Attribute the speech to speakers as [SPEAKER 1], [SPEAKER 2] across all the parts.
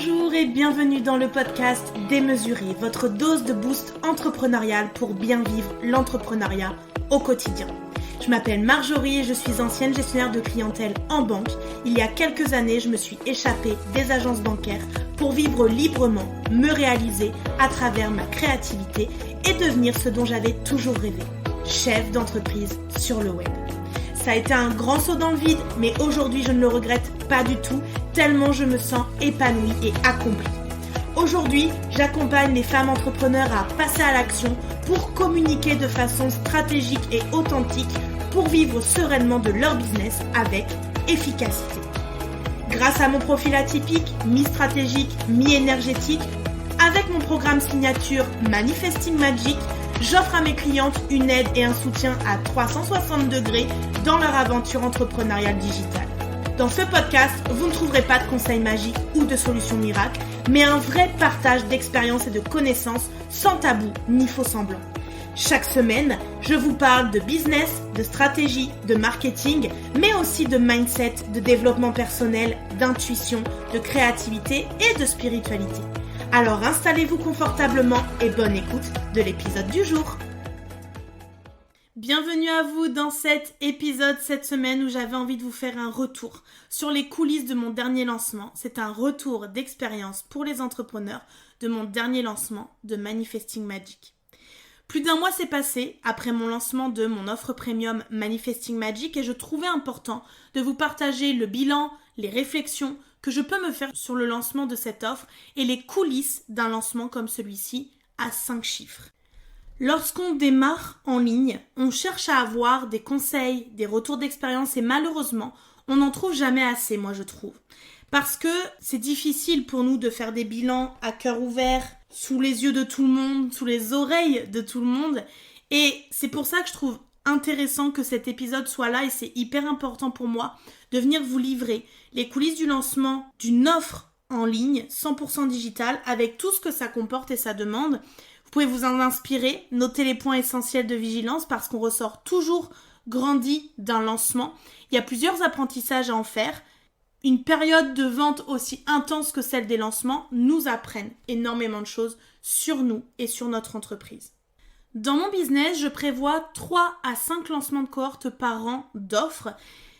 [SPEAKER 1] Bonjour et bienvenue dans le podcast Démesuré, votre dose de boost entrepreneurial pour bien vivre l'entrepreneuriat au quotidien. Je m'appelle Marjorie et je suis ancienne gestionnaire de clientèle en banque. Il y a quelques années, je me suis échappée des agences bancaires pour vivre librement, me réaliser à travers ma créativité et devenir ce dont j'avais toujours rêvé, chef d'entreprise sur le web. Ça a été un grand saut dans le vide, mais aujourd'hui je ne le regrette pas du tout, tellement je me sens épanouie et accomplie. Aujourd'hui, j'accompagne les femmes entrepreneurs à passer à l'action pour communiquer de façon stratégique et authentique pour vivre sereinement de leur business avec efficacité. Grâce à mon profil atypique, mi-stratégique, mi-énergétique, avec mon programme signature Manifesting Magic, j'offre à mes clientes une aide et un soutien à 360 degrés dans leur aventure entrepreneuriale digitale. Dans ce podcast, vous ne trouverez pas de conseils magiques ou de solutions miracles, mais un vrai partage d'expériences et de connaissances sans tabou ni faux semblants. Chaque semaine, je vous parle de business, de stratégie, de marketing, mais aussi de mindset, de développement personnel, d'intuition, de créativité et de spiritualité. Alors installez-vous confortablement et bonne écoute de l'épisode du jour. Bienvenue à vous dans cet épisode cette semaine où j'avais envie de vous faire un retour sur les coulisses de mon dernier lancement. C'est un retour d'expérience pour les entrepreneurs de mon dernier lancement de Manifesting Magic. Plus d'un mois s'est passé après mon lancement de mon offre premium Manifesting Magic et je trouvais important de vous partager le bilan, les réflexions que je peux me faire sur le lancement de cette offre et les coulisses d'un lancement comme celui-ci à 5 chiffres. Lorsqu'on démarre en ligne, on cherche à avoir des conseils, des retours d'expérience et malheureusement, on n'en trouve jamais assez, moi je trouve. Parce que c'est difficile pour nous de faire des bilans à cœur ouvert, sous les yeux de tout le monde, sous les oreilles de tout le monde. Et c'est pour ça que je trouve intéressant que cet épisode soit là et c'est hyper important pour moi de venir vous livrer les coulisses du lancement d'une offre en ligne 100% digitale avec tout ce que ça comporte et ça demande. Vous pouvez vous en inspirer, noter les points essentiels de vigilance parce qu'on ressort toujours grandi d'un lancement. Il y a plusieurs apprentissages à en faire. Une période de vente aussi intense que celle des lancements nous apprennent énormément de choses sur nous et sur notre entreprise. Dans mon business, je prévois 3 à 5 lancements de cohorte par an d'offres.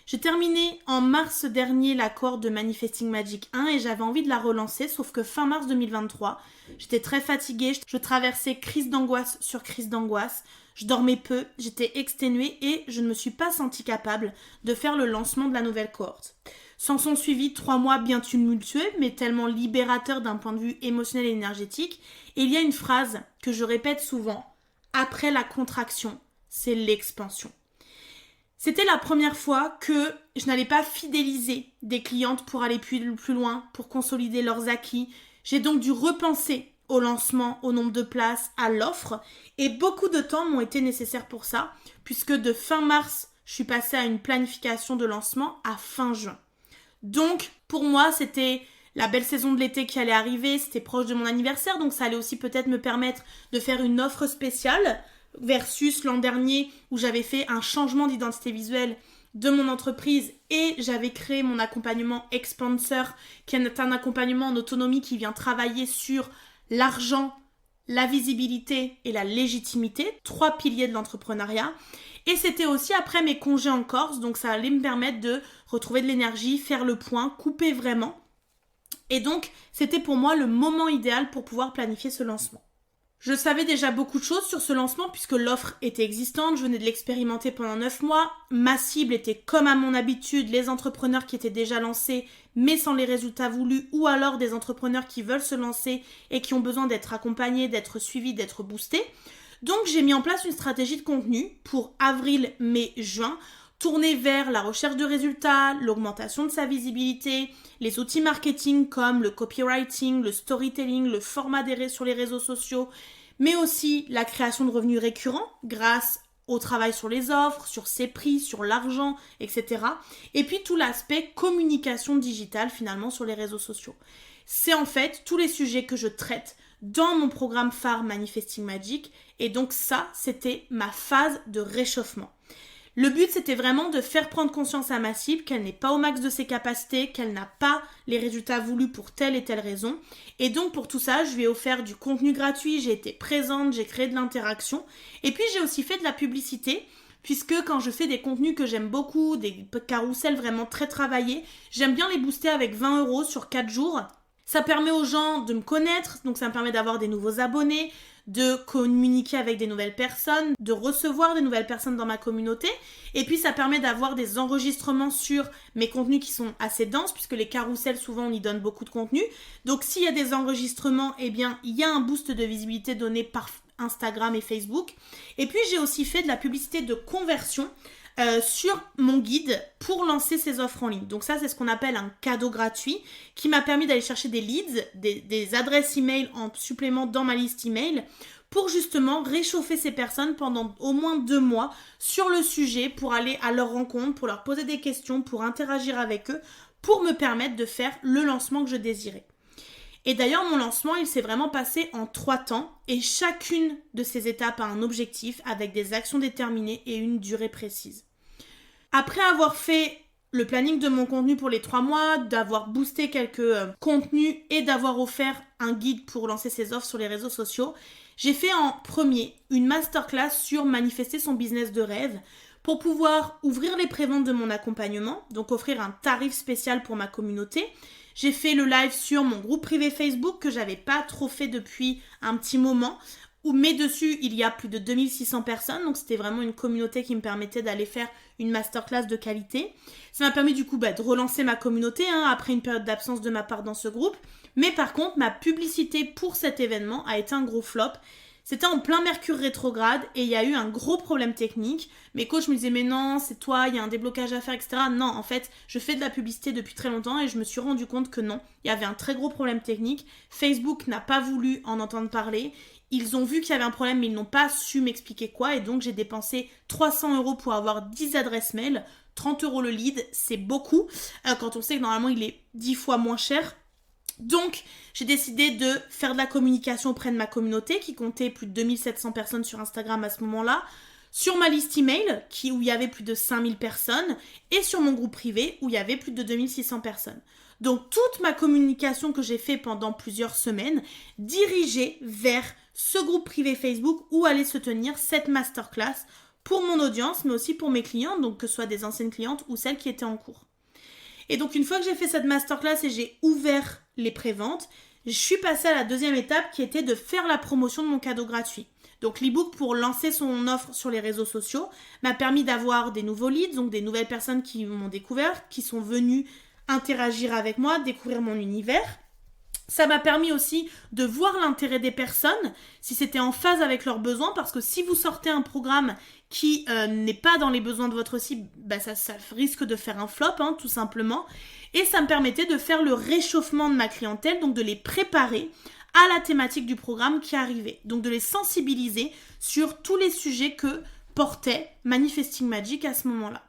[SPEAKER 1] J'ai terminé en mars dernier la cohorte de Manifesting Magic 1 et j'avais envie de la relancer, sauf que fin mars 2023, j'étais très fatiguée, je traversais crise d'angoisse sur crise d'angoisse, je dormais peu, j'étais exténuée et je ne me suis pas sentie capable de faire le lancement de la nouvelle cohorte. S'en sont suivis 3 mois bien tumultueux, mais tellement libérateurs d'un point de vue émotionnel et énergétique. Et il y a une phrase que je répète souvent, après la contraction, c'est l'expansion. C'était la première fois que je n'allais pas fidéliser des clientes pour aller plus loin, pour consolider leurs acquis. J'ai donc dû repenser au lancement, au nombre de places, à l'offre. Et beaucoup de temps m'ont été nécessaires pour ça, puisque de fin mars, je suis passée à une planification de lancement à fin juin. Donc, pour moi, c'était la belle saison de l'été qui allait arriver, c'était proche de mon anniversaire, donc ça allait aussi peut-être me permettre de faire une offre spéciale versus l'an dernier où j'avais fait un changement d'identité visuelle de mon entreprise et j'avais créé mon accompagnement Expanser, qui est un accompagnement en autonomie qui vient travailler sur l'argent, la visibilité et la légitimité, 3 piliers de l'entrepreneuriat. Et c'était aussi après mes congés en Corse, donc ça allait me permettre de retrouver de l'énergie, faire le point, couper vraiment. Et donc, c'était pour moi le moment idéal pour pouvoir planifier ce lancement. Je savais déjà beaucoup de choses sur ce lancement puisque l'offre était existante, je venais de l'expérimenter pendant 9 mois. Ma cible était comme à mon habitude les entrepreneurs qui étaient déjà lancés mais sans les résultats voulus ou alors des entrepreneurs qui veulent se lancer et qui ont besoin d'être accompagnés, d'être suivis, d'être boostés. Donc j'ai mis en place une stratégie de contenu pour avril, mai, juin, tournée vers la recherche de résultats, l'augmentation de sa visibilité, les outils marketing comme le copywriting, le storytelling, le format sur les réseaux sociaux, mais aussi la création de revenus récurrents grâce au travail sur les offres, sur ses prix, sur l'argent, etc. Et puis tout l'aspect communication digitale finalement sur les réseaux sociaux. C'est en fait tous les sujets que je traite dans mon programme phare Manifesting Magic et donc ça, c'était ma phase de réchauffement. Le but, c'était vraiment de faire prendre conscience à ma cible qu'elle n'est pas au max de ses capacités, qu'elle n'a pas les résultats voulus pour telle et telle raison. Et donc, pour tout ça, je lui ai offert du contenu gratuit, j'ai été présente, j'ai créé de l'interaction. Et puis, j'ai aussi fait de la publicité, puisque quand je fais des contenus que j'aime beaucoup, des carousels vraiment très travaillés, j'aime bien les booster avec 20 € sur 4 jours. Ça permet aux gens de me connaître, donc ça me permet d'avoir des nouveaux abonnés, de communiquer avec des nouvelles personnes, de recevoir des nouvelles personnes dans ma communauté. Et puis ça permet d'avoir des enregistrements sur mes contenus qui sont assez denses, puisque les carousels, souvent, on y donne beaucoup de contenu. Donc s'il y a des enregistrements, eh bien, il y a un boost de visibilité donné par Instagram et Facebook. Et puis j'ai aussi fait de la publicité de conversion sur mon guide pour lancer ses offres en ligne. Donc ça, c'est ce qu'on appelle un cadeau gratuit qui m'a permis d'aller chercher des leads, des adresses email en supplément dans ma liste email pour justement réchauffer ces personnes pendant au moins 2 mois sur le sujet, pour aller à leur rencontre, pour leur poser des questions, pour interagir avec eux, pour me permettre de faire le lancement que je désirais. Et d'ailleurs, mon lancement, il s'est vraiment passé en 3 temps et chacune de ces étapes a un objectif avec des actions déterminées et une durée précise. Après avoir fait le planning de mon contenu pour les 3 mois, d'avoir boosté quelques contenus et d'avoir offert un guide pour lancer ses offres sur les réseaux sociaux, j'ai fait en premier une masterclass sur manifester son business de rêve pour pouvoir ouvrir les préventes de mon accompagnement, donc offrir un tarif spécial pour ma communauté. J'ai fait le live sur mon groupe privé Facebook que j'avais pas trop fait depuis un petit moment, mais dessus il y a plus de 2600 personnes, donc c'était vraiment une communauté qui me permettait d'aller faire une masterclass de qualité. Ça m'a permis du coup de relancer ma communauté après une période d'absence de ma part dans ce groupe, mais par contre ma publicité pour cet événement a été un gros flop. C'était en plein Mercure rétrograde et il y a eu un gros problème technique. Mes coachs me disaient mais non, c'est toi, il y a un déblocage à faire, etc. Non, en fait, je fais de la publicité depuis très longtemps et je me suis rendu compte que non, il y avait un très gros problème technique. Facebook n'a pas voulu en entendre parler. Ils ont vu qu'il y avait un problème mais ils n'ont pas su m'expliquer quoi et donc j'ai dépensé 300 € pour avoir 10 adresses mail. 30 € le lead, c'est beaucoup quand on sait que normalement il est 10 fois moins cher. Donc, j'ai décidé de faire de la communication auprès de ma communauté qui comptait plus de 2700 personnes sur Instagram à ce moment-là, sur ma liste email où il y avait plus de 5000 personnes et sur mon groupe privé où il y avait plus de 2600 personnes. Donc, toute ma communication que j'ai fait pendant plusieurs semaines dirigeait vers ce groupe privé Facebook où allait se tenir cette masterclass pour mon audience, mais aussi pour mes clientes, donc que ce soit des anciennes clientes ou celles qui étaient en cours. Et donc, une fois que j'ai fait cette masterclass et j'ai ouvert les préventes, je suis passée à la deuxième étape qui était de faire la promotion de mon cadeau gratuit. Donc, l'e-book pour lancer son offre sur les réseaux sociaux m'a permis d'avoir des nouveaux leads, donc des nouvelles personnes qui m'ont découvert, qui sont venues interagir avec moi, découvrir mon univers. Ça m'a permis aussi de voir l'intérêt des personnes, si c'était en phase avec leurs besoins, parce que si vous sortez un programme qui n'est pas dans les besoins de votre cible, ça risque de faire un flop, tout simplement. Et ça me permettait de faire le réchauffement de ma clientèle, donc de les préparer à la thématique du programme qui arrivait. Donc de les sensibiliser sur tous les sujets que portait Manifesting Magic à ce moment-là.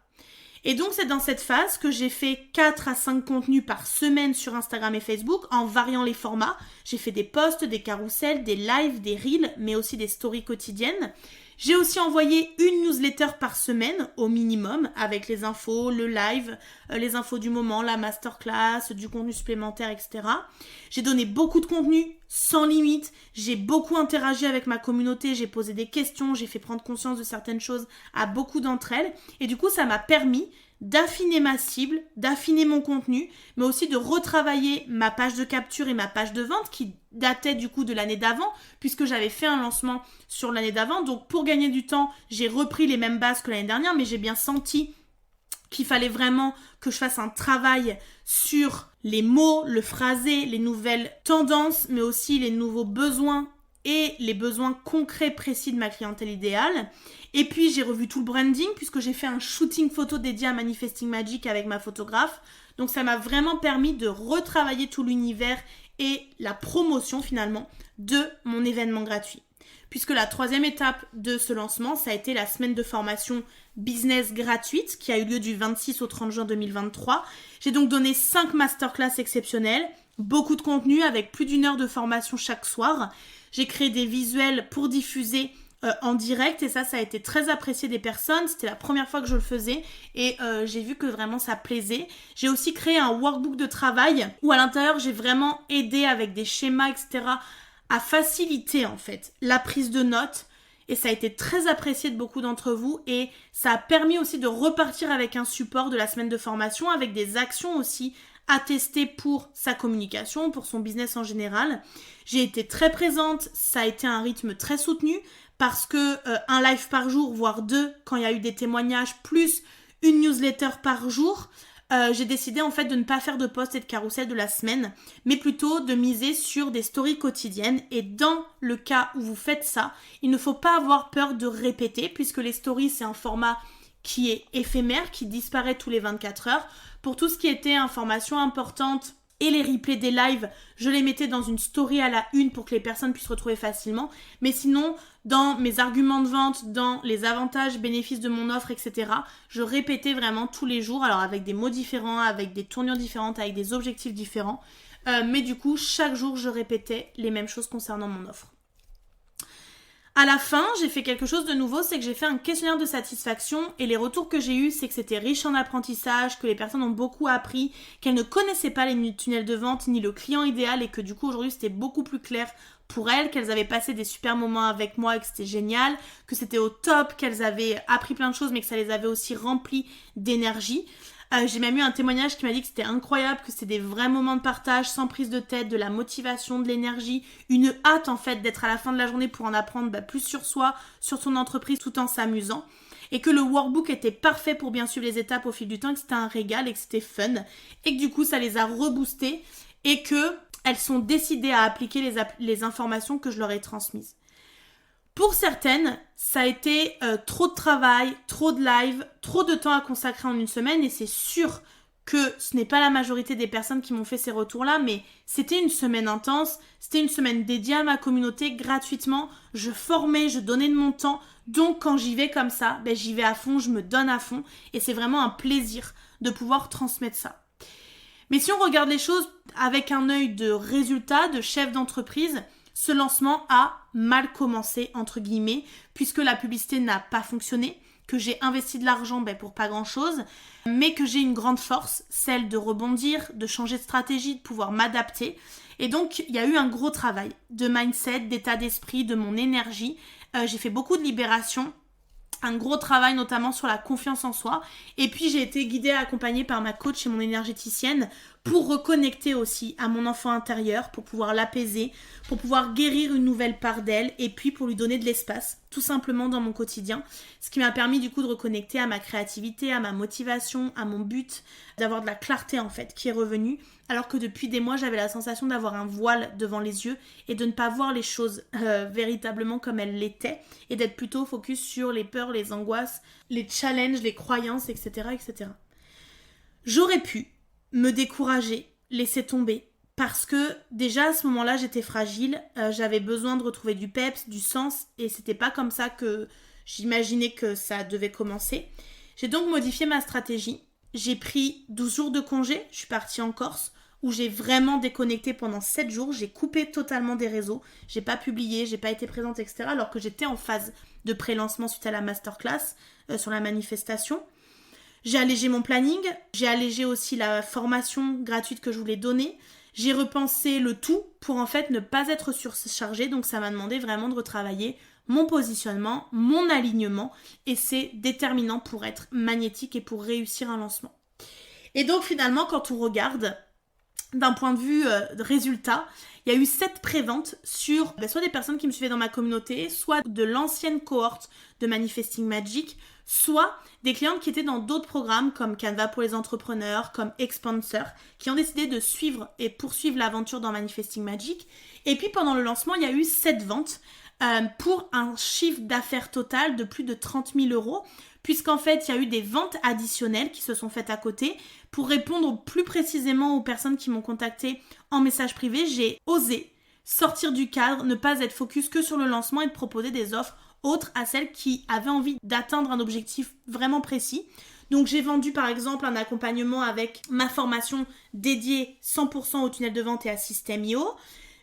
[SPEAKER 1] Et donc, c'est dans cette phase que j'ai fait 4 à 5 contenus par semaine sur Instagram et Facebook en variant les formats. J'ai fait des posts, des carousels, des lives, des reels, mais aussi des stories quotidiennes. J'ai aussi envoyé une newsletter par semaine au minimum avec les infos, le live, les infos du moment, la masterclass, du contenu supplémentaire, etc. J'ai donné beaucoup de contenu sans limite. J'ai beaucoup interagi avec ma communauté, j'ai posé des questions, j'ai fait prendre conscience de certaines choses à beaucoup d'entre elles. Et du coup, ça m'a permis d'affiner ma cible, d'affiner mon contenu, mais aussi de retravailler ma page de capture et ma page de vente qui datait du coup de l'année d'avant, puisque j'avais fait un lancement sur l'année d'avant. Donc pour gagner du temps, j'ai repris les mêmes bases que l'année dernière, mais j'ai bien senti qu'il fallait vraiment que je fasse un travail sur les mots, le phrasé, les nouvelles tendances, mais aussi les nouveaux besoins et les besoins concrets précis de ma clientèle idéale. Et puis j'ai revu tout le branding puisque j'ai fait un shooting photo dédié à Manifesting Magic avec ma photographe. Donc ça m'a vraiment permis de retravailler tout l'univers et la promotion finalement de mon événement gratuit. Puisque la troisième étape de ce lancement, ça a été la semaine de formation business gratuite qui a eu lieu du 26 au 30 juin 2023. J'ai donc donné 5 masterclass exceptionnelles, beaucoup de contenu avec plus d'1 heure de formation chaque soir. J'ai créé des visuels pour diffuser en direct et ça a été très apprécié des personnes. C'était la première fois que je le faisais et j'ai vu que vraiment ça plaisait. J'ai aussi créé un workbook de travail où à l'intérieur j'ai vraiment aidé avec des schémas, etc. à faciliter en fait la prise de notes. Et ça a été très apprécié de beaucoup d'entre vous et ça a permis aussi de repartir avec un support de la semaine de formation, avec des actions aussi à tester pour sa communication, pour son business en général. J'ai été très présente, ça a été un rythme très soutenu parce que un live par jour, voire 2, quand il y a eu des témoignages, plus une newsletter par jour, j'ai décidé en fait de ne pas faire de post et de carrousel de la semaine, mais plutôt de miser sur des stories quotidiennes. Et dans le cas où vous faites ça, il ne faut pas avoir peur de répéter, puisque les stories c'est un format qui est éphémère, qui disparaît tous les 24 heures. Pour tout ce qui était information importante et les replays des lives, je les mettais dans une story à la une pour que les personnes puissent retrouver facilement. Mais sinon, dans mes arguments de vente, dans les avantages, bénéfices de mon offre, etc., je répétais vraiment tous les jours, alors avec des mots différents, avec des tournures différentes, avec des objectifs différents. Mais du coup, chaque jour, je répétais les mêmes choses concernant mon offre. À la fin, j'ai fait quelque chose de nouveau, c'est que j'ai fait un questionnaire de satisfaction et les retours que j'ai eus, c'est que c'était riche en apprentissage, que les personnes ont beaucoup appris, qu'elles ne connaissaient pas les tunnels de vente ni le client idéal et que du coup aujourd'hui c'était beaucoup plus clair pour elles, qu'elles avaient passé des super moments avec moi et que c'était génial, que c'était au top, qu'elles avaient appris plein de choses mais que ça les avait aussi remplies d'énergie. J'ai même eu un témoignage qui m'a dit que c'était incroyable, que c'était des vrais moments de partage, sans prise de tête, de la motivation, de l'énergie, une hâte en fait d'être à la fin de la journée pour en apprendre plus sur soi, sur son entreprise tout en s'amusant. Et que le workbook était parfait pour bien suivre les étapes au fil du temps, que c'était un régal et que c'était fun. Et que du coup ça les a reboostées et que elles sont décidées à appliquer les informations que je leur ai transmises. Pour certaines, ça a été trop de travail, trop de live, trop de temps à consacrer en une semaine et c'est sûr que ce n'est pas la majorité des personnes qui m'ont fait ces retours-là, mais c'était une semaine intense, c'était une semaine dédiée à ma communauté gratuitement, je formais, je donnais de mon temps, donc quand j'y vais comme ça, j'y vais à fond, je me donne à fond et c'est vraiment un plaisir de pouvoir transmettre ça. Mais si on regarde les choses avec un œil de résultat, de chef d'entreprise, ce lancement a mal commencé, entre guillemets, puisque la publicité n'a pas fonctionné, que j'ai investi de l'argent pour pas grand-chose, mais que j'ai une grande force, celle de rebondir, de changer de stratégie, de pouvoir m'adapter. Et donc, il y a eu un gros travail de mindset, d'état d'esprit, de mon énergie. J'ai fait beaucoup de libération, un gros travail notamment sur la confiance en soi. Et puis, j'ai été guidée et accompagnée par ma coach et mon énergéticienne pour reconnecter aussi à mon enfant intérieur, pour pouvoir l'apaiser, pour pouvoir guérir une nouvelle part d'elle et puis pour lui donner de l'espace, tout simplement dans mon quotidien. Ce qui m'a permis du coup de reconnecter à ma créativité, à ma motivation, à mon but, d'avoir de la clarté en fait qui est revenue. Alors que depuis des mois, j'avais la sensation d'avoir un voile devant les yeux et de ne pas voir les choses véritablement comme elles l'étaient et d'être plutôt focus sur les peurs, les angoisses, les challenges, les croyances, etc. etc. J'aurais pu me décourager, laisser tomber, parce que déjà à ce moment-là j'étais fragile, j'avais besoin de retrouver du peps, du sens et c'était pas comme ça que j'imaginais que ça devait commencer. J'ai donc modifié ma stratégie, j'ai pris 12 jours de congé, je suis partie en Corse où j'ai vraiment déconnecté pendant 7 jours, j'ai coupé totalement des réseaux, j'ai pas publié, j'ai pas été présente, etc. alors que j'étais en phase de pré-lancement suite à la masterclass sur la manifestation. J'ai allégé mon planning, j'ai allégé aussi la formation gratuite que je voulais donner. J'ai repensé le tout pour en fait ne pas être surchargée. Donc ça m'a demandé vraiment de retravailler mon positionnement, mon alignement. Et c'est déterminant pour être magnétique et pour réussir un lancement. Et donc finalement quand on regarde d'un point de vue de résultat, il y a eu 7 préventes sur soit des personnes qui me suivaient dans ma communauté, soit de l'ancienne cohorte de Manifesting Magic, soit des clientes qui étaient dans d'autres programmes comme Canva pour les entrepreneurs, comme Expansor, qui ont décidé de suivre et poursuivre l'aventure dans Manifesting Magic. Et puis pendant le lancement, il y a eu 7 ventes pour un chiffre d'affaires total de plus de 30 000 €, puisqu'en fait, il y a eu des ventes additionnelles qui se sont faites à côté. Pour répondre plus précisément aux personnes qui m'ont contacté en message privé, j'ai osé sortir du cadre, ne pas être focus que sur le lancement et de proposer des offres autres à celles qui avaient envie d'atteindre un objectif vraiment précis. Donc j'ai vendu par exemple un accompagnement avec ma formation dédiée 100% au tunnel de vente et à System.io.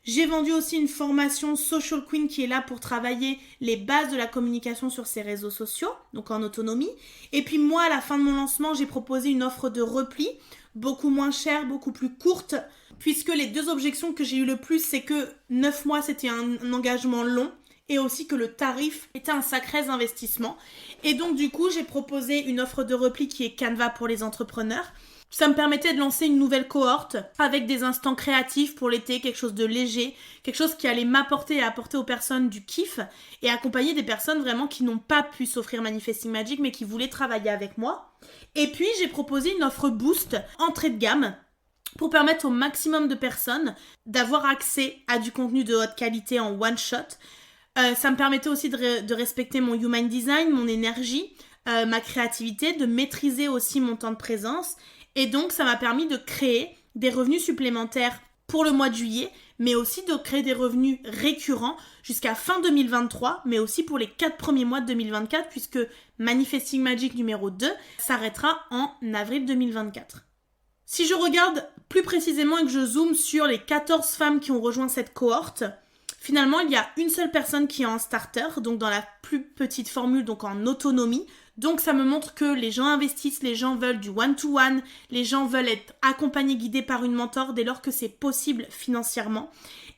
[SPEAKER 1] J'ai vendu aussi une formation Social Queen qui est là pour travailler les bases de la communication sur ses réseaux sociaux, donc en autonomie. Et puis moi, à la fin de mon lancement, j'ai proposé une offre de repli, beaucoup moins chère, beaucoup plus courte, puisque les 2 objections que j'ai eu le plus, c'est que 9 mois, c'était un engagement long, et aussi que le tarif était un sacré investissement. Et donc du coup, j'ai proposé une offre de repli qui est Canva pour les entrepreneurs. Ça me permettait de lancer une nouvelle cohorte avec des instants créatifs pour l'été, quelque chose de léger, quelque chose qui allait m'apporter et apporter aux personnes du kiff et accompagner des personnes vraiment qui n'ont pas pu s'offrir Manifesting Magic mais qui voulaient travailler avec moi. Et puis j'ai proposé une offre boost, entrée de gamme, pour permettre au maximum de personnes d'avoir accès à du contenu de haute qualité en one shot. Ça me permettait aussi de respecter mon human design, mon énergie, ma créativité, de maîtriser aussi mon temps de présence. Et donc, ça m'a permis de créer des revenus supplémentaires pour le mois de juillet, mais aussi de créer des revenus récurrents jusqu'à fin 2023, mais aussi pour les 4 premiers mois de 2024, puisque Manifesting Magic numéro 2 s'arrêtera en avril 2024. Si je regarde plus précisément et que je zoome sur les 14 femmes qui ont rejoint cette cohorte, finalement, il y a une seule personne qui est en starter, donc dans la plus petite formule, donc en autonomie. Donc ça me montre que les gens investissent, les gens veulent du one-to-one, les gens veulent être accompagnés, guidés par une mentor dès lors que c'est possible financièrement.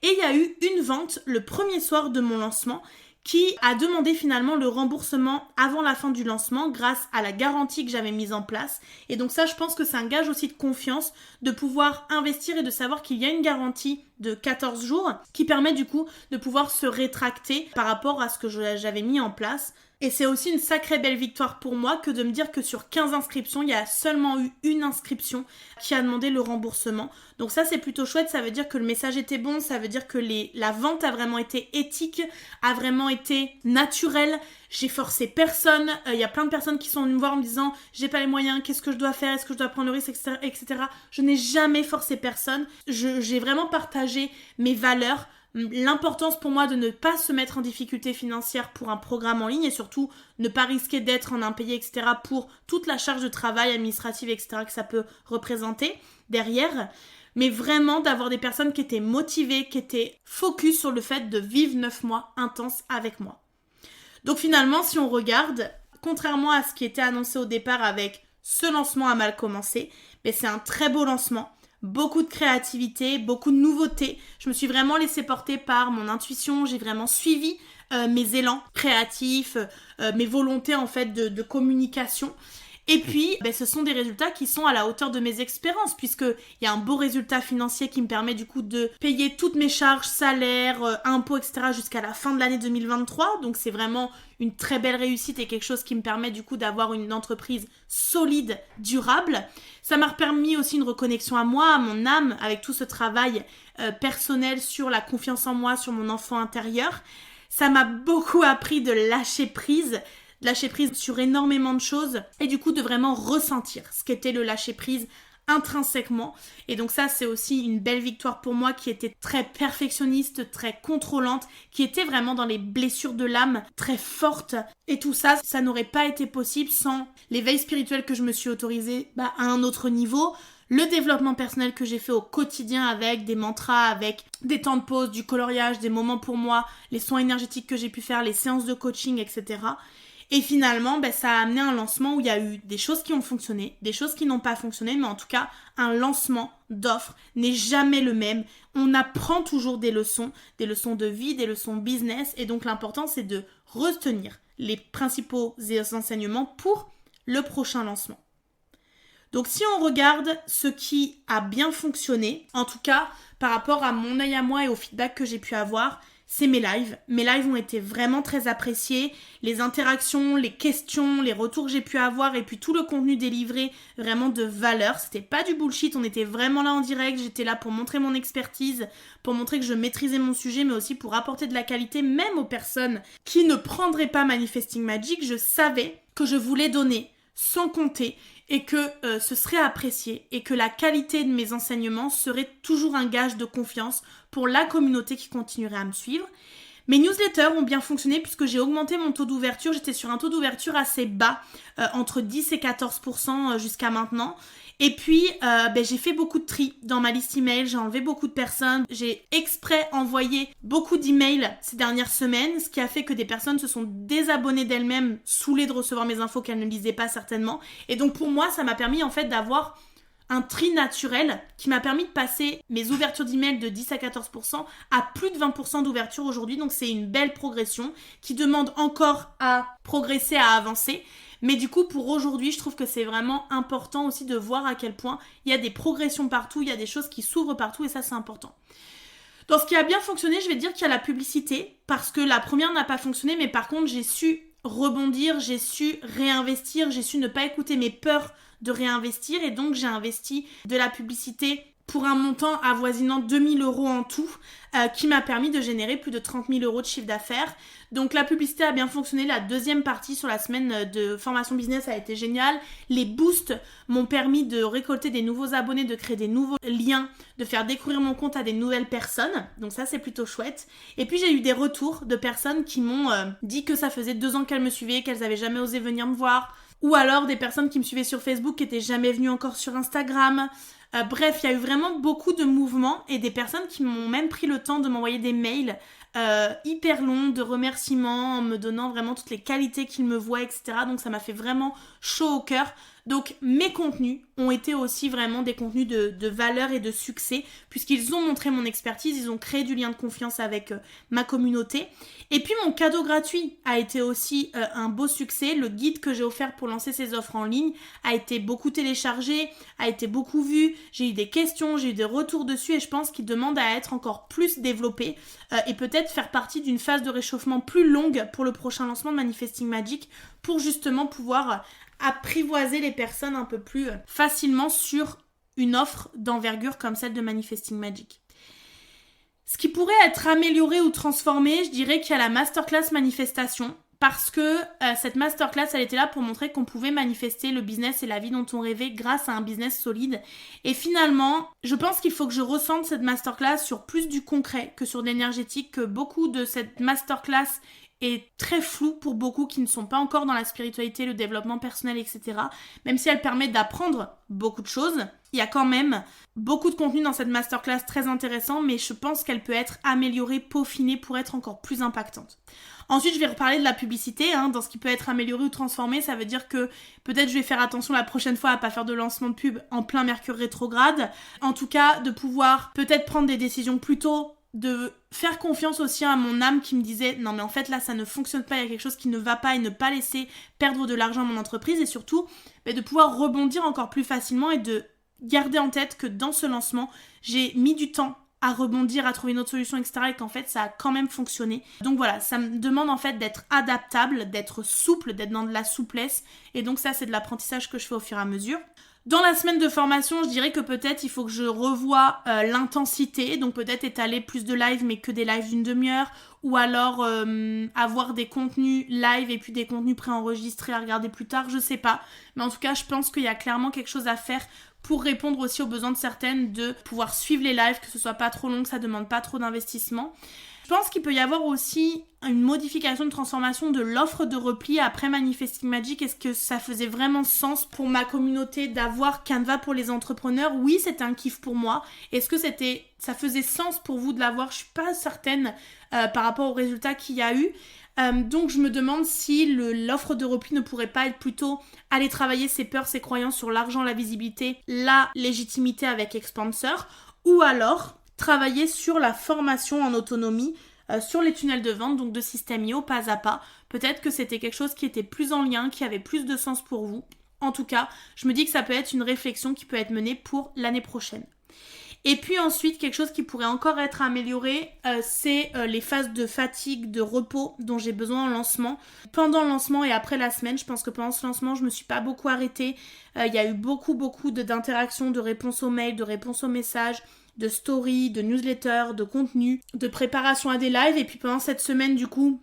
[SPEAKER 1] Et il y a eu une vente le premier soir de mon lancement qui a demandé finalement le remboursement avant la fin du lancement grâce à la garantie que j'avais mise en place. Et donc ça, je pense que c'est un gage aussi de confiance de pouvoir investir et de savoir qu'il y a une garantie de 14 jours qui permet du coup de pouvoir se rétracter par rapport à ce que j'avais mis en place. Et c'est aussi une sacrée belle victoire pour moi que de me dire que sur 15 inscriptions, il y a seulement eu une inscription qui a demandé le remboursement. Donc ça, c'est plutôt chouette, ça veut dire que le message était bon, ça veut dire que la vente a vraiment été éthique, a vraiment été naturelle. J'ai forcé personne, il y a plein de personnes qui sont venues me voir en me disant « j'ai pas les moyens, qu'est-ce que je dois faire, est-ce que je dois prendre le risque, etc. » Je n'ai jamais forcé personne, j'ai vraiment partagé mes valeurs, l'importance pour moi de ne pas se mettre en difficulté financière pour un programme en ligne et surtout ne pas risquer d'être en impayé, etc. pour toute la charge de travail administrative, etc. que ça peut représenter derrière. Mais vraiment d'avoir des personnes qui étaient motivées, qui étaient focus sur le fait de vivre 9 mois intenses avec moi. Donc finalement, si on regarde, contrairement à ce qui était annoncé au départ avec ce lancement a mal commencé, mais c'est un très beau lancement. Beaucoup de créativité, beaucoup de nouveautés. Je me suis vraiment laissée porter par mon intuition. J'ai vraiment suivi mes élans créatifs, mes volontés en fait de communication. Et puis, ce sont des résultats qui sont à la hauteur de mes expériences, puisqu'il y a un beau résultat financier qui me permet du coup de payer toutes mes charges, salaires, impôts, etc. jusqu'à la fin de l'année 2023. Donc c'est vraiment une très belle réussite et quelque chose qui me permet du coup d'avoir une entreprise solide, durable. Ça m'a permis aussi une reconnexion à moi, à mon âme, avec tout ce travail personnel sur la confiance en moi, sur mon enfant intérieur. Ça m'a beaucoup appris de lâcher prise sur énormément de choses et du coup de vraiment ressentir ce qu'était le lâcher prise intrinsèquement. Et donc ça, c'est aussi une belle victoire pour moi qui était très perfectionniste, très contrôlante, qui était vraiment dans les blessures de l'âme très fortes. Et tout ça, ça n'aurait pas été possible sans l'éveil spirituel que je me suis autorisée à un autre niveau, le développement personnel que j'ai fait au quotidien avec des mantras, avec des temps de pause, du coloriage, des moments pour moi, les soins énergétiques que j'ai pu faire, les séances de coaching, etc. Et finalement, ça a amené un lancement où il y a eu des choses qui ont fonctionné, des choses qui n'ont pas fonctionné, mais en tout cas, un lancement d'offres n'est jamais le même. On apprend toujours des leçons de vie, des leçons business, et donc l'important, c'est de retenir les principaux enseignements pour le prochain lancement. Donc si on regarde ce qui a bien fonctionné, en tout cas par rapport à mon œil à moi et au feedback que j'ai pu avoir, c'est mes lives. Mes lives ont été vraiment très appréciés. Les interactions, les questions, les retours que j'ai pu avoir et puis tout le contenu délivré vraiment de valeur. C'était pas du bullshit, on était vraiment là en direct. J'étais là pour montrer mon expertise, pour montrer que je maîtrisais mon sujet, mais aussi pour apporter de la qualité même aux personnes qui ne prendraient pas Manifesting Magic. Je savais que je voulais donner sans compter et que ce serait apprécié et que la qualité de mes enseignements serait toujours un gage de confiance pour la communauté qui continuerait à me suivre. Mes newsletters ont bien fonctionné puisque j'ai augmenté mon taux d'ouverture. J'étais sur un taux d'ouverture assez bas, entre 10 et 14% jusqu'à maintenant. Et puis, j'ai fait beaucoup de tri dans ma liste email, j'ai enlevé beaucoup de personnes, j'ai exprès envoyé beaucoup d'emails ces dernières semaines, ce qui a fait que des personnes se sont désabonnées d'elles-mêmes, saoulées de recevoir mes infos qu'elles ne lisaient pas certainement. Et donc pour moi, ça m'a permis en fait d'avoir un tri naturel qui m'a permis de passer mes ouvertures d'email de 10 à 14% à plus de 20% d'ouverture aujourd'hui. Donc c'est une belle progression qui demande encore à progresser, à avancer. Mais du coup, pour aujourd'hui, je trouve que c'est vraiment important aussi de voir à quel point il y a des progressions partout, il y a des choses qui s'ouvrent partout et ça, c'est important. Dans ce qui a bien fonctionné, je vais dire qu'il y a la publicité parce que la première n'a pas fonctionné, mais par contre, j'ai su rebondir, j'ai su réinvestir, j'ai su ne pas écouter mes peurs de réinvestir et donc j'ai investi de la publicité pour un montant avoisinant 2000 € en tout, qui m'a permis de générer plus de 30 000 € de chiffre d'affaires. Donc la publicité a bien fonctionné, la deuxième partie sur la semaine de formation business a été géniale. Les boosts m'ont permis de récolter des nouveaux abonnés, de créer des nouveaux liens, de faire découvrir mon compte à des nouvelles personnes. Donc ça c'est plutôt chouette. Et puis j'ai eu des retours de personnes qui m'ont dit que ça faisait 2 ans qu'elles me suivaient, qu'elles n'avaient jamais osé venir me voir. Ou alors des personnes qui me suivaient sur Facebook qui n'étaient jamais venues encore sur Instagram. Bref, il y a eu vraiment beaucoup de mouvements et des personnes qui m'ont même pris le temps de m'envoyer des mails hyper longs de remerciements en me donnant vraiment toutes les qualités qu'ils me voient, etc. Donc ça m'a fait vraiment chaud au cœur. Donc mes contenus ont été aussi vraiment des contenus de valeur et de succès puisqu'ils ont montré mon expertise, ils ont créé du lien de confiance avec ma communauté. Et puis mon cadeau gratuit a été aussi un beau succès. Le guide que j'ai offert pour lancer ces offres en ligne a été beaucoup téléchargé, a été beaucoup vu. J'ai eu des questions, j'ai eu des retours dessus et je pense qu'il demande à être encore plus développé et peut-être faire partie d'une phase de réchauffement plus longue pour le prochain lancement de Manifesting Magic pour justement pouvoir apprivoiser les personnes un peu plus facilement sur une offre d'envergure comme celle de Manifesting Magic. Ce qui pourrait être amélioré ou transformé, je dirais qu'il y a la masterclass manifestation parce que cette masterclass, elle était là pour montrer qu'on pouvait manifester le business et la vie dont on rêvait grâce à un business solide. Et finalement, je pense qu'il faut que je ressente cette masterclass sur plus du concret que sur de l'énergétique, que beaucoup de cette masterclass est très floue pour beaucoup qui ne sont pas encore dans la spiritualité, le développement personnel, etc. Même si elle permet d'apprendre beaucoup de choses, il y a quand même beaucoup de contenu dans cette masterclass très intéressant, mais je pense qu'elle peut être améliorée, peaufinée pour être encore plus impactante. Ensuite, je vais reparler de la publicité, dans ce qui peut être amélioré ou transformé. Ça veut dire que peut-être je vais faire attention la prochaine fois à pas faire de lancement de pub en plein Mercure rétrograde. En tout cas, de pouvoir peut-être prendre des décisions plus tôt, de faire confiance aussi à mon âme qui me disait non mais en fait là ça ne fonctionne pas, il y a quelque chose qui ne va pas et ne pas laisser perdre de l'argent à mon entreprise et surtout de pouvoir rebondir encore plus facilement et de garder en tête que dans ce lancement j'ai mis du temps à rebondir, à trouver une autre solution, etc. et qu'en fait ça a quand même fonctionné. Donc voilà, ça me demande en fait d'être adaptable, d'être souple, d'être dans de la souplesse et donc ça c'est de l'apprentissage que je fais au fur et à mesure. Dans la semaine de formation, je dirais que peut-être il faut que je revoie l'intensité, donc peut-être étaler plus de live mais que des lives d'une demi-heure, ou alors avoir des contenus live et puis des contenus préenregistrés à regarder plus tard, je sais pas. Mais en tout cas, je pense qu'il y a clairement quelque chose à faire pour répondre aussi aux besoins de certaines de pouvoir suivre les lives, que ce soit pas trop long, que ça demande pas trop d'investissement. Je pense qu'il peut y avoir aussi une modification, de transformation de l'offre de repli après Manifesting Magic. Est-ce que ça faisait vraiment sens pour ma communauté d'avoir Canva pour les entrepreneurs? Oui, c'était un kiff pour moi. Est-ce que ça faisait sens pour vous de l'avoir? Je suis pas certaine par rapport aux résultats qu'il y a eu. Donc je me demande si l'offre de repli ne pourrait pas être plutôt aller travailler ses peurs, ses croyances sur l'argent, la visibilité, la légitimité avec Expansor, ou alors travailler sur la formation en autonomie, sur les tunnels de vente, donc de System.io, pas à pas. Peut-être que c'était quelque chose qui était plus en lien, qui avait plus de sens pour vous. En tout cas, je me dis que ça peut être une réflexion qui peut être menée pour l'année prochaine. Et puis ensuite, quelque chose qui pourrait encore être amélioré, c'est les phases de fatigue, de repos dont j'ai besoin en lancement. Pendant le lancement et après la semaine, je pense que pendant ce lancement, je me suis pas beaucoup arrêtée. Il y a eu beaucoup d'interactions, de réponses aux mails, de réponses aux messages, de stories, de newsletters, de contenu, de préparation à des lives. Et puis pendant cette semaine, du coup,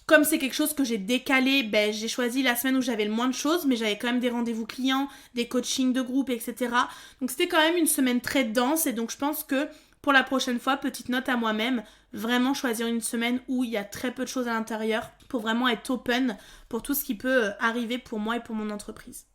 [SPEAKER 1] comme c'est quelque chose que j'ai décalé, j'ai choisi la semaine où j'avais le moins de choses, mais j'avais quand même des rendez-vous clients, des coachings de groupe, etc. Donc c'était quand même une semaine très dense et donc je pense que pour la prochaine fois, petite note à moi-même, vraiment choisir une semaine où il y a très peu de choses à l'intérieur pour vraiment être open pour tout ce qui peut arriver pour moi et pour mon entreprise.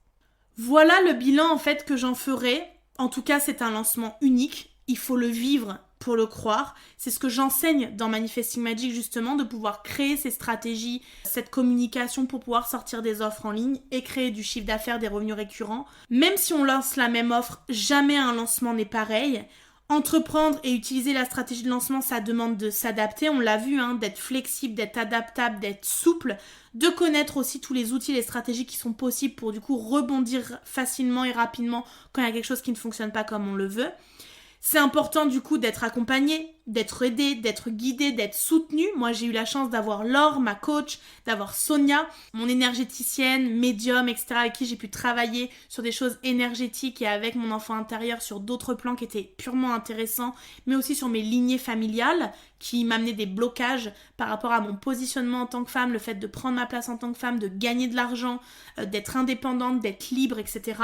[SPEAKER 1] Voilà le bilan en fait que j'en ferai. En tout cas, c'est un lancement unique. Il faut le vivre pour le croire. C'est ce que j'enseigne dans Manifesting Magic justement, de pouvoir créer ces stratégies, cette communication pour pouvoir sortir des offres en ligne et créer du chiffre d'affaires, des revenus récurrents. Même si on lance la même offre, jamais un lancement n'est pareil. Entreprendre et utiliser la stratégie de lancement, ça demande de s'adapter, on l'a vu, d'être flexible, d'être adaptable, d'être souple, de connaître aussi tous les outils et les stratégies qui sont possibles pour du coup rebondir facilement et rapidement quand il y a quelque chose qui ne fonctionne pas comme on le veut. C'est important du coup d'être accompagné, d'être aidé, d'être guidé, d'être soutenu. Moi j'ai eu la chance d'avoir Laure, ma coach, d'avoir Sonia, mon énergéticienne, médium, etc. avec qui j'ai pu travailler sur des choses énergétiques et avec mon enfant intérieur sur d'autres plans qui étaient purement intéressants, mais aussi sur mes lignées familiales qui m'amenaient des blocages par rapport à mon positionnement en tant que femme, le fait de prendre ma place en tant que femme, de gagner de l'argent, d'être indépendante, d'être libre, etc.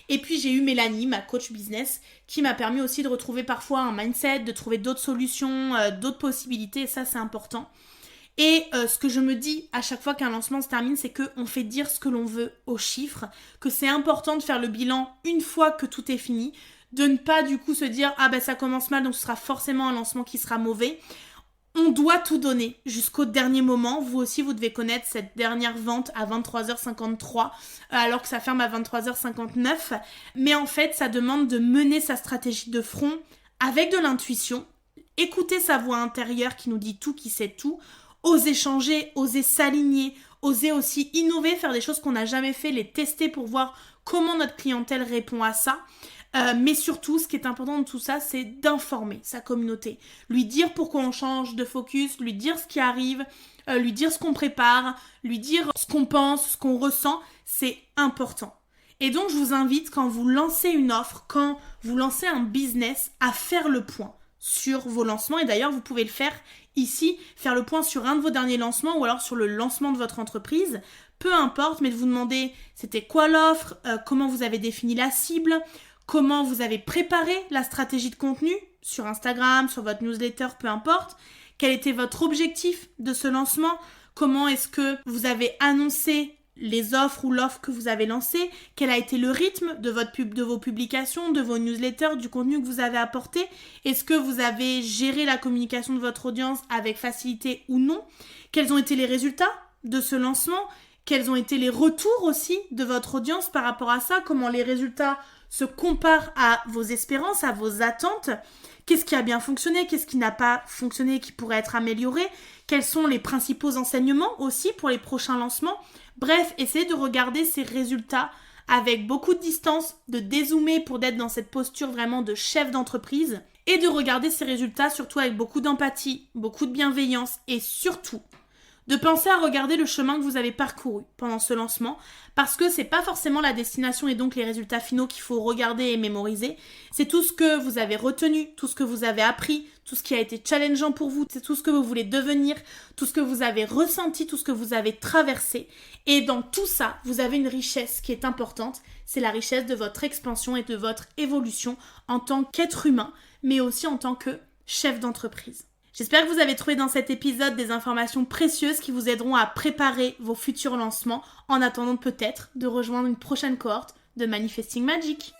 [SPEAKER 1] Et puis j'ai eu Mélanie, ma coach business, qui m'a permis aussi de retrouver parfois un mindset, de trouver d'autres solutions, d'autres possibilités, et ça c'est important. Et ce que je me dis à chaque fois qu'un lancement se termine, c'est qu'on fait dire ce que l'on veut aux chiffres, que c'est important de faire le bilan une fois que tout est fini, de ne pas du coup se dire « Ah ben ça commence mal, donc ce sera forcément un lancement qui sera mauvais ». On doit tout donner jusqu'au dernier moment. Vous aussi, vous devez connaître cette dernière vente à 23h53 alors que ça ferme à 23h59. Mais en fait, ça demande de mener sa stratégie de front avec de l'intuition, écouter sa voix intérieure qui nous dit tout, qui sait tout, oser changer, oser s'aligner, oser aussi innover, faire des choses qu'on n'a jamais fait, les tester pour voir comment notre clientèle répond à ça. Mais surtout, ce qui est important de tout ça, c'est d'informer sa communauté. Lui dire pourquoi on change de focus, lui dire ce qui arrive, lui dire ce qu'on prépare, lui dire ce qu'on pense, ce qu'on ressent, c'est important. Et donc, je vous invite, quand vous lancez une offre, quand vous lancez un business, à faire le point sur vos lancements. Et d'ailleurs, vous pouvez le faire ici, faire le point sur un de vos derniers lancements ou alors sur le lancement de votre entreprise. Peu importe, mais de vous demander c'était quoi l'offre, comment vous avez défini la cible, comment vous avez préparé la stratégie de contenu sur Instagram, sur votre newsletter, peu importe. Quel était votre objectif de ce lancement? Comment est-ce que vous avez annoncé les offres ou l'offre que vous avez lancée? Quel a été le rythme de vos publications, de vos newsletters, du contenu que vous avez apporté? Est-ce que vous avez géré la communication de votre audience avec facilité ou non? Quels ont été les résultats de ce lancement? Quels ont été les retours aussi de votre audience par rapport à ça? Comment les résultats se comparent à vos espérances, à vos attentes? Qu'est-ce qui a bien fonctionné? Qu'est-ce qui n'a pas fonctionné, qui pourrait être amélioré? Quels sont les principaux enseignements aussi pour les prochains lancements? Bref, essayez de regarder ces résultats avec beaucoup de distance, de dézoomer pour être dans cette posture vraiment de chef d'entreprise et de regarder ces résultats surtout avec beaucoup d'empathie, beaucoup de bienveillance et surtout de penser à regarder le chemin que vous avez parcouru pendant ce lancement parce que c'est pas forcément la destination et donc les résultats finaux qu'il faut regarder et mémoriser. C'est tout ce que vous avez retenu, tout ce que vous avez appris, tout ce qui a été challengeant pour vous, c'est tout ce que vous voulez devenir, tout ce que vous avez ressenti, tout ce que vous avez traversé. Et dans tout ça, vous avez une richesse qui est importante, c'est la richesse de votre expansion et de votre évolution en tant qu'être humain, mais aussi en tant que chef d'entreprise. J'espère que vous avez trouvé dans cet épisode des informations précieuses qui vous aideront à préparer vos futurs lancements en attendant peut-être de rejoindre une prochaine cohorte de Manifesting Magic.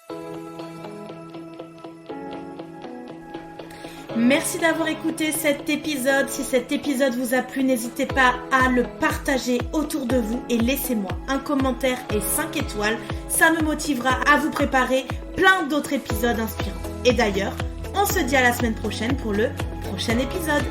[SPEAKER 1] Merci d'avoir écouté cet épisode. Si cet épisode vous a plu, n'hésitez pas à le partager autour de vous et laissez-moi un commentaire et 5 étoiles. Ça me motivera à vous préparer plein d'autres épisodes inspirants. Et d'ailleurs, on se dit à la semaine prochaine pour le prochain épisode.